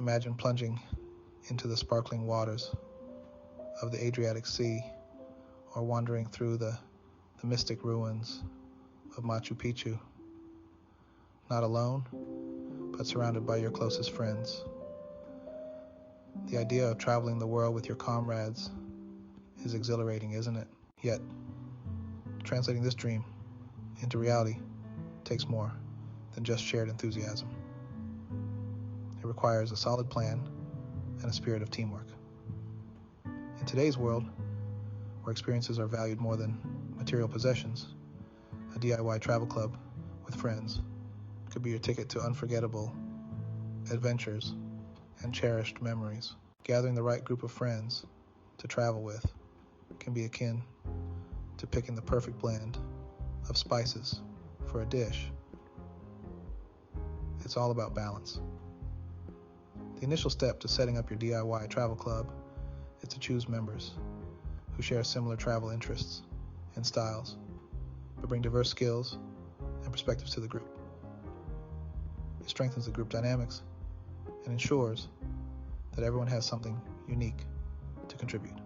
Imagine plunging into the sparkling waters of the Adriatic Sea or wandering through the mystic ruins of Machu Picchu, not alone, but surrounded by your closest friends. The idea of traveling the world with your comrades is exhilarating, isn't it? Yet, translating this dream into reality takes more than just shared enthusiasm. It requires a solid plan and a spirit of teamwork. In today's world, where experiences are valued more than material possessions, a DIY travel club with friends could be your ticket to unforgettable adventures and cherished memories. Gathering the right group of friends to travel with can be akin to picking the perfect blend of spices for a dish. It's all about balance. The initial step to setting up your DIY travel club is to choose members who share similar travel interests and styles, but bring diverse skills and perspectives to the group. It strengthens the group dynamics and ensures that everyone has something unique to contribute.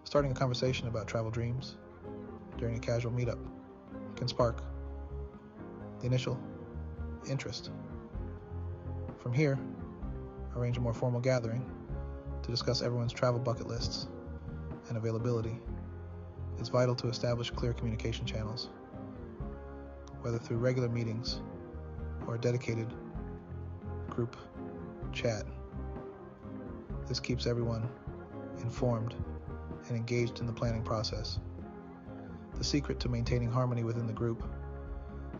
Starting a conversation about travel dreams during a casual meetup can spark the initial interest. From here, arrange a more formal gathering to discuss everyone's travel bucket lists and availability. It's vital to establish clear communication channels, whether through regular meetings or a dedicated group chat. This keeps everyone informed and engaged in the planning process. The secret to maintaining harmony within the group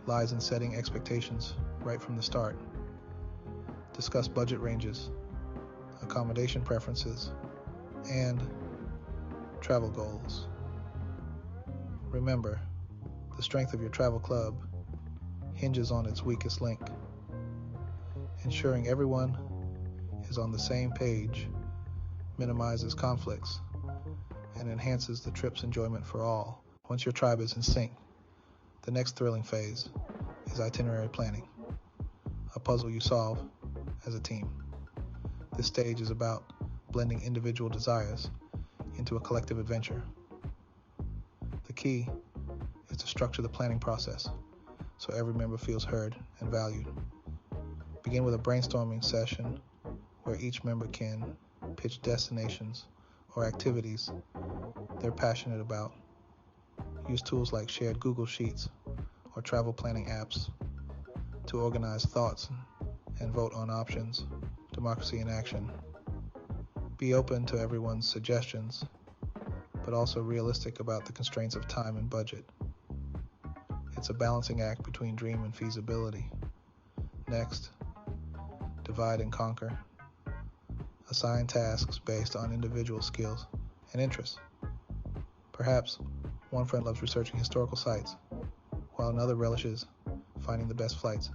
lies in setting expectations right from the start. Discuss budget ranges, accommodation preferences, and travel goals. Remember, the strength of your travel club hinges on its weakest link. Ensuring everyone is on the same page minimizes conflicts and enhances the trip's enjoyment for all. Once your tribe is in sync, the next thrilling phase is itinerary planning, a puzzle you solve as a team. This stage is about blending individual desires into a collective adventure. The key is to structure the planning process so every member feels heard and valued. Begin with a brainstorming session where each member can pitch destinations or activities they're passionate about. Use tools like shared Google Sheets or travel planning apps to organize thoughts and vote on options. Democracy in action. Be open to everyone's suggestions, but also realistic about the constraints of time and budget. It's a balancing act between dream and feasibility. Next, divide and conquer. Assign tasks based on individual skills and interests. Perhaps one friend loves researching historical sites, while another relishes finding the best flights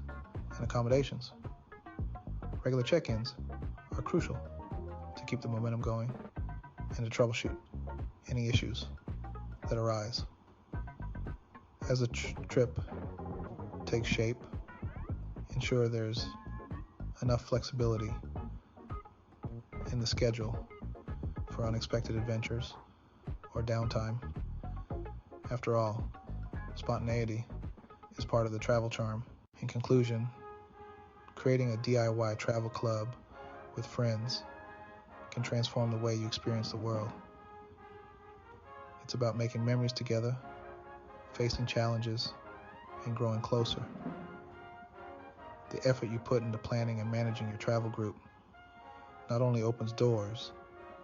and accommodations. Regular check-ins are crucial to keep the momentum going and to troubleshoot any issues that arise. As the trip takes shape, ensure there's enough flexibility in the schedule for unexpected adventures or downtime. After all, spontaneity is part of the travel charm. In conclusion, creating a DIY travel club with friends can transform the way you experience the world. It's about making memories together, facing challenges, and growing closer. The effort you put into planning and managing your travel group not only opens doors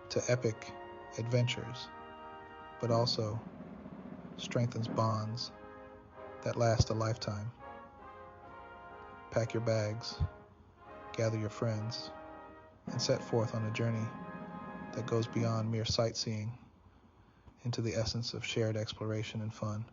to epic adventures, but also strengthens bonds that last a lifetime. Pack your bags, gather your friends, and set forth on a journey that goes beyond mere sightseeing into the essence of shared exploration and fun.